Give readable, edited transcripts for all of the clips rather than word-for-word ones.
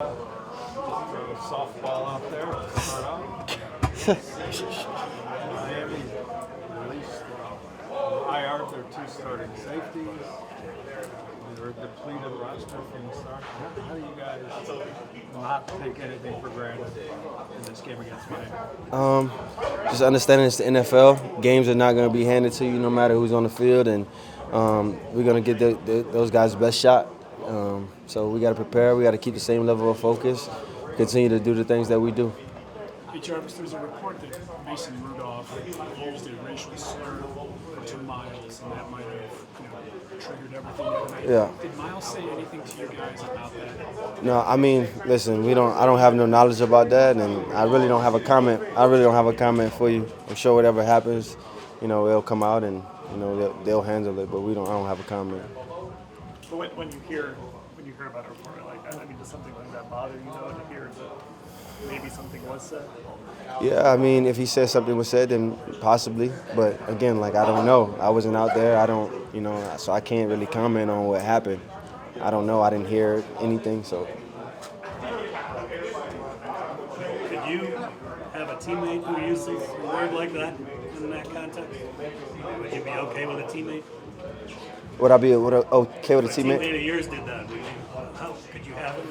Softball out there to start off. Miami released IR their two starting safeties. They're a depleted roster from the start. How do you guys not take anything for granted in this game against Miami? Just understanding it's the NFL. Games are not going to be handed to you no matter who's on the field, and we're going to get those guys' best shot. So we got to prepare. We got to keep the same level of focus, continue to do the things that we do. Hey Jarvis, there's a report that Mason Rudolph used a racial slur for 2 miles, and that might have triggered everything the other night. Yeah. Did Miles say anything to you guys about that? No, I mean, listen, I don't have no knowledge about that, and I really don't have a comment. I really don't have a comment for you. I'm sure whatever happens, it'll come out and they'll handle it. But I don't have a comment. But when you hear about a report like that, I mean, does something like that bother you though to hear that maybe something was said? Yeah, I mean, if he said something was said, then possibly. But again, I don't know. I wasn't out there. I don't, so I can't really comment on what happened. I don't know. I didn't hear anything, so. Could you have a teammate who uses a word like that in that context? Would you be okay with a teammate? Would I be okay with a teammate? A teammate of yours did that. Could you have him?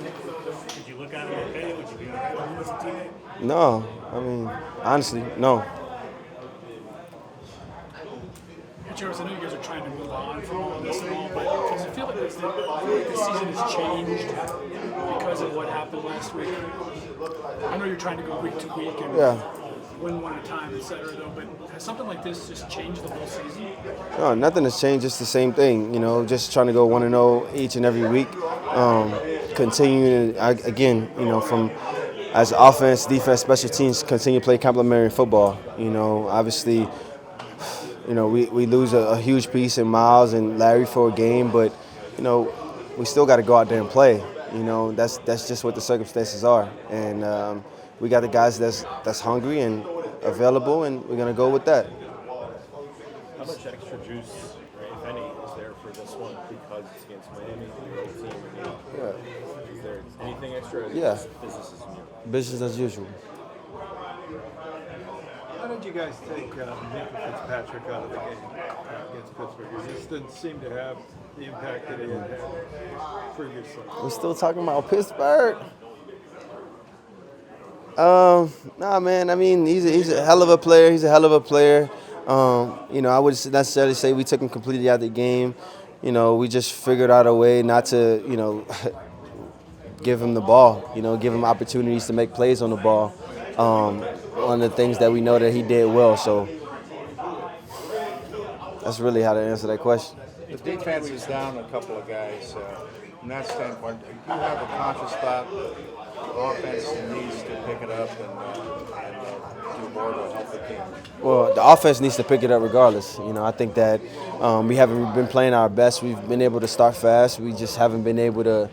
Could you look at him okay? Would you be okay with him as a teammate? No. I mean, honestly, no. Jarvis, I know you guys are trying to move on from all this and all, but does it feel like the season has changed because of what happened last week? I know you're trying to go week to week and win one at a time, et cetera, though, but has something like this just changed the whole season? No, nothing has changed. Just the same thing. Just trying to go 1-0 each and every week. Continuing, again, from as offense, defense, special teams, continue to play complementary football. Obviously, we lose a huge piece in Miles and Larry for a game, but, we still got to go out there and play. That's just what the circumstances are. And we got the guys that's hungry and available, and we're going to go with that. How much extra juice, if any, is there for this one because it's against Miami, your old team? Yeah. Is there anything extra? Yeah. Business as usual. Business as usual. How did you guys take Nick Fitzpatrick out of the game against Pittsburgh? He just didn't seem to have the impact that he had previously. We're still talking about Pittsburgh. Nah, man. I mean, he's a hell of a player. He's a hell of a player. I wouldn't necessarily say we took him completely out of the game. We just figured out a way not to, give him the ball. Give him opportunities to make plays on the ball. One of the things that we know that he did well. So that's really how to answer that question. The defense is down a couple of guys. From that standpoint, do you have a conscious thought the offense needs to pick it up and do more to help the team? Well, the offense needs to pick it up regardless. I think that we haven't been playing our best. We've been able to start fast. We just haven't been able to,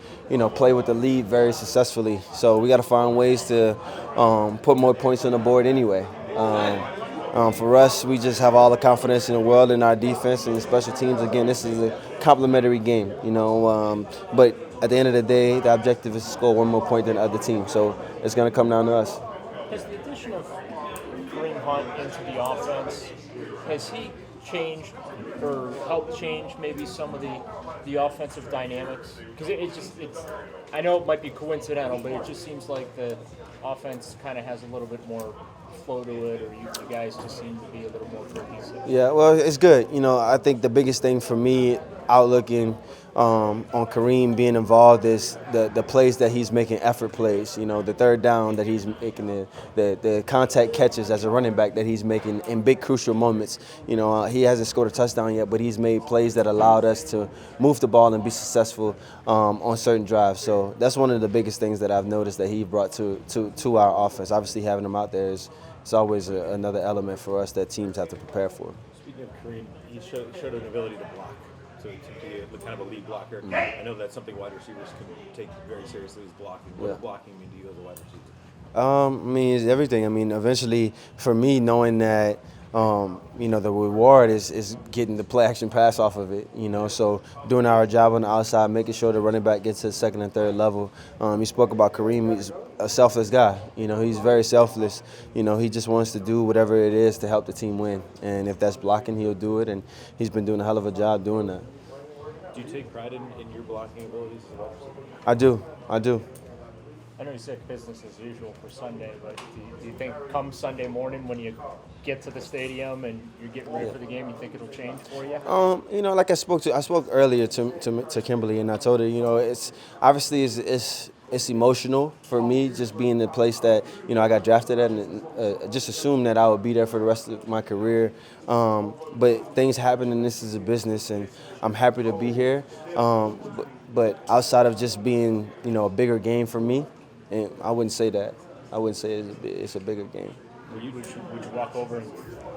play with the lead very successfully. So we got to find ways to put more points on the board anyway. For us, we just have all the confidence in the world in our defense and special teams. Again, this is a complimentary game, but at the end of the day, the objective is to score one more point than the other team. So it's going to come down to us. Has the addition of Kareem Hunt into the offense, has he changed or helped change maybe some of the offensive dynamics? Because I know it might be coincidental, but it just seems like the offense kind of has a little bit more flow to it, or you guys just seem to be a little more cohesive. Yeah, well, it's good. I think the biggest thing for me, outlooking on Kareem being involved is the plays that he's making, effort plays. The third down that he's making, the contact catches as a running back that he's making in big crucial moments. He hasn't scored a touchdown yet, but he's made plays that allowed us to move the ball and be successful on certain drives. So that's one of the biggest things that I've noticed that he brought to our offense. Obviously, having him out there it's always another element for us that teams have to prepare for. Speaking of Kareem, he showed an ability to block, to be kind of a lead blocker. I know that's something wide receivers can take very seriously, is blocking. What does blocking mean to you as a wide receiver? It's everything. Eventually, for me, knowing that the reward is getting the play action pass off of it. So doing our job on the outside, making sure the running back gets to the second and third level. You spoke about Kareem. He's a selfless guy. He's very selfless. He just wants to do whatever it is to help the team win. And if that's blocking, he'll do it. And he's been doing a hell of a job doing that. Do you take pride in your blocking abilities as well? I do. I know you said business as usual for Sunday, but do you think come Sunday morning when you get to the stadium and you're getting ready for the game, you think it'll change for you? Like I spoke earlier to Kimberly, and I told her, it's obviously it's emotional for me just being the place that I got drafted at, and just assume that I would be there for the rest of my career. But things happen, and this is a business, and I'm happy to be here. But outside of just being a bigger game for me, and I wouldn't say that. I wouldn't say it's a bigger game. Would you walk over and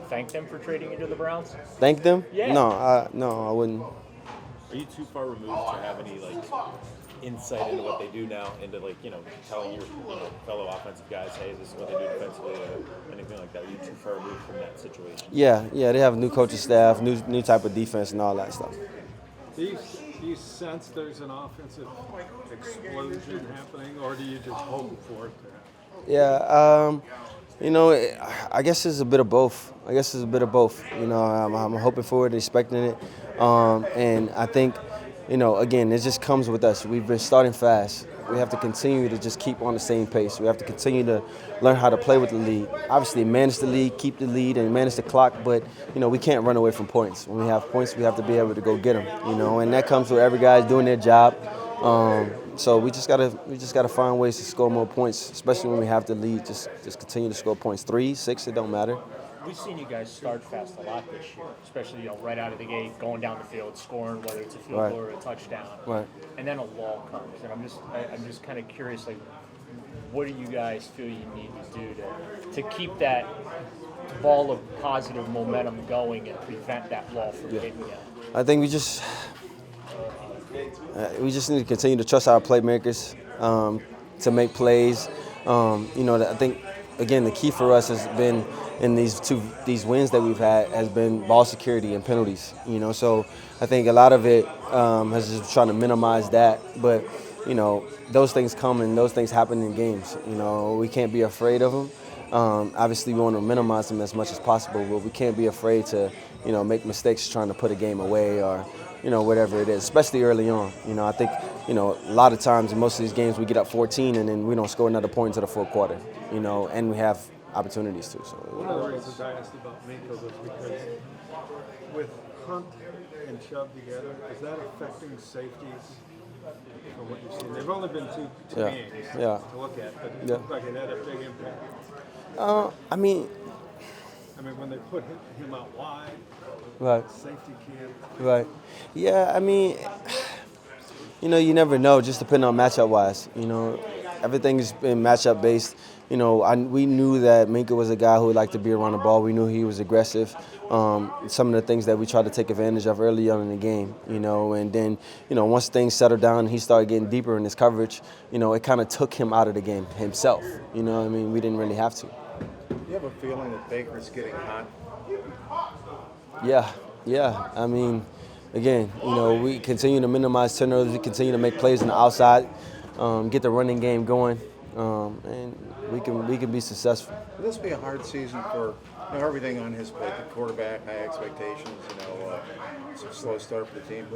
thank them for trading you to the Browns? Thank them? Yeah. No, I wouldn't. Are you too far removed to have any insight into what they do now, into telling your fellow offensive guys, hey, this is what they do defensively, or anything like that? Are you too far removed from that situation? Yeah, they have a new coaching staff, new type of defense, and all that stuff. Do you sense there's an offensive explosion happening, or do you just hope for it to happen? Yeah, I guess it's a bit of both. I'm hoping for it, expecting it, and I think, again, it just comes with us. We've been starting fast. We have to continue to just keep on the same pace. We have to continue to learn how to play with the lead. Obviously, manage the lead, keep the lead, and manage the clock. But we can't run away from points. When we have points, we have to be able to go get them. And that comes with every guy doing their job. So we just gotta find ways to score more points, especially when we have the lead. Just continue to score points. 3, 6, it don't matter. We've seen you guys start fast a lot this year, especially right out of the gate, going down the field, scoring, whether it's a field goal or a touchdown. Right. And then a lull comes, and I'm just kind of curious, what do you guys feel you need to do to keep that ball of positive momentum going and prevent that lull from hitting you? I think we just need to continue to trust our playmakers to make plays. I think, again, the key for us has been in these wins that we've had has been ball security and penalties. So I think a lot of it has just trying to minimize that. But those things come and those things happen in games. We can't be afraid of them. Obviously, we want to minimize them as much as possible, but we can't be afraid to make mistakes trying to put a game away or whatever it is, especially early on. I think a lot of times in most of these games we get up 14 and then we don't score another point until the fourth quarter. And we have opportunities too. So one of the reasons I asked about Minka was because with Hunt and Chubb together, is that affecting safeties from what you've seen? They've only been two games to look at, but it looked like it had a big impact. I mean, when they put him out wide, right, safety can't. Right. Yeah, I mean, you never know, just depending on matchup wise. Everything's been matchup based. We knew that Minka was a guy who would like to be around the ball. We knew he was aggressive. Some of the things that we tried to take advantage of early on in the game, and then, once things settled down and he started getting deeper in his coverage, it kind of took him out of the game himself. We didn't really have to. Do you have a feeling that Baker's getting hot? Yeah. I mean, again, we continue to minimize turnovers. We continue to make plays on the outside, get the running game going, and we can be successful. Will this be a hard season for everything on his plate? The quarterback, high expectations. Some slow start for the team.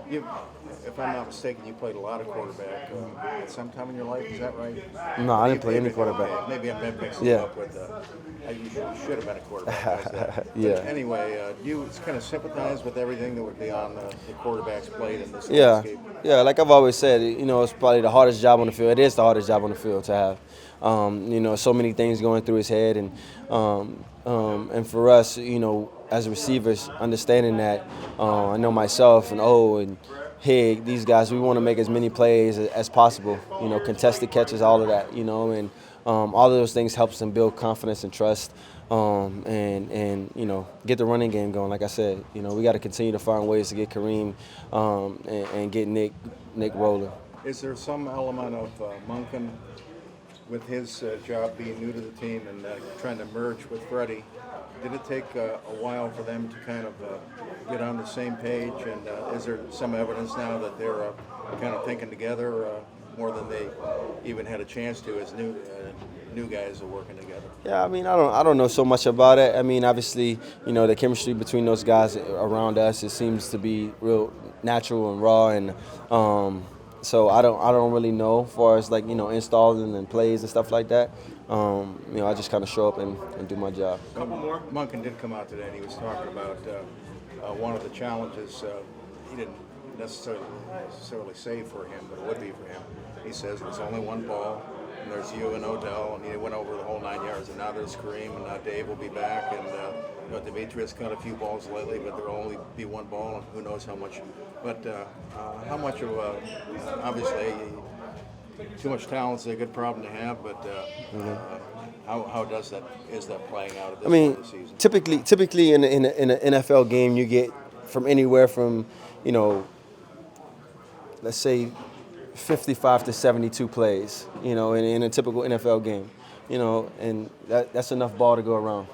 If I'm not mistaken, you played a lot of quarterback at some time in your life. Is that right? No, I didn't play any quarterback. Okay. Maybe I'm mixing it up with. You should have been a quarterback. Yeah. Anyway, do you kind of sympathize with everything that would be on the quarterback's plate in this Yeah. landscape? Yeah, like I've always said, it's probably the hardest job on the field. It is the hardest job on the field to have. So many things going through his head, and for us, as receivers, understanding that, I know myself and and Hig, these guys, we want to make as many plays as possible. Contested catches, all of that. And all of those things helps them build confidence and trust, and get the running game going. Like I said, we got to continue to find ways to get Kareem and get Nick rolling. Is there some element of Monken with his job being new to the team and trying to merge with Freddie, did it take a while for them to kind of get on the same page? And is there some evidence now that they're kind of thinking together more than they even had a chance to as new guys are working together? Yeah, I mean, I don't know so much about it. I mean, obviously, you know, the chemistry between those guys around us, it seems to be real natural and raw, and so I don't really know as far as, like, you know, installing and plays and stuff like that. You know, I just kind of show up and do my job. Couple more. Monken did come out today and he was talking about one of the challenges he didn't necessarily say for him, but it would be for him. He says there's only one ball, and there's you and Odell, and he went over the whole 9 yards, and now there's Kareem, and now Dave will be back, and Demetrius caught a few balls lately, but there'll only be one ball, and who knows how much. But how much of obviously too much talent is a good problem to have, but how is that playing out at this point of the season? Typically in an NFL game, you get from anywhere from, you know, let's say 55 to 72 plays, you know, in a typical NFL game, you know, and that's enough ball to go around.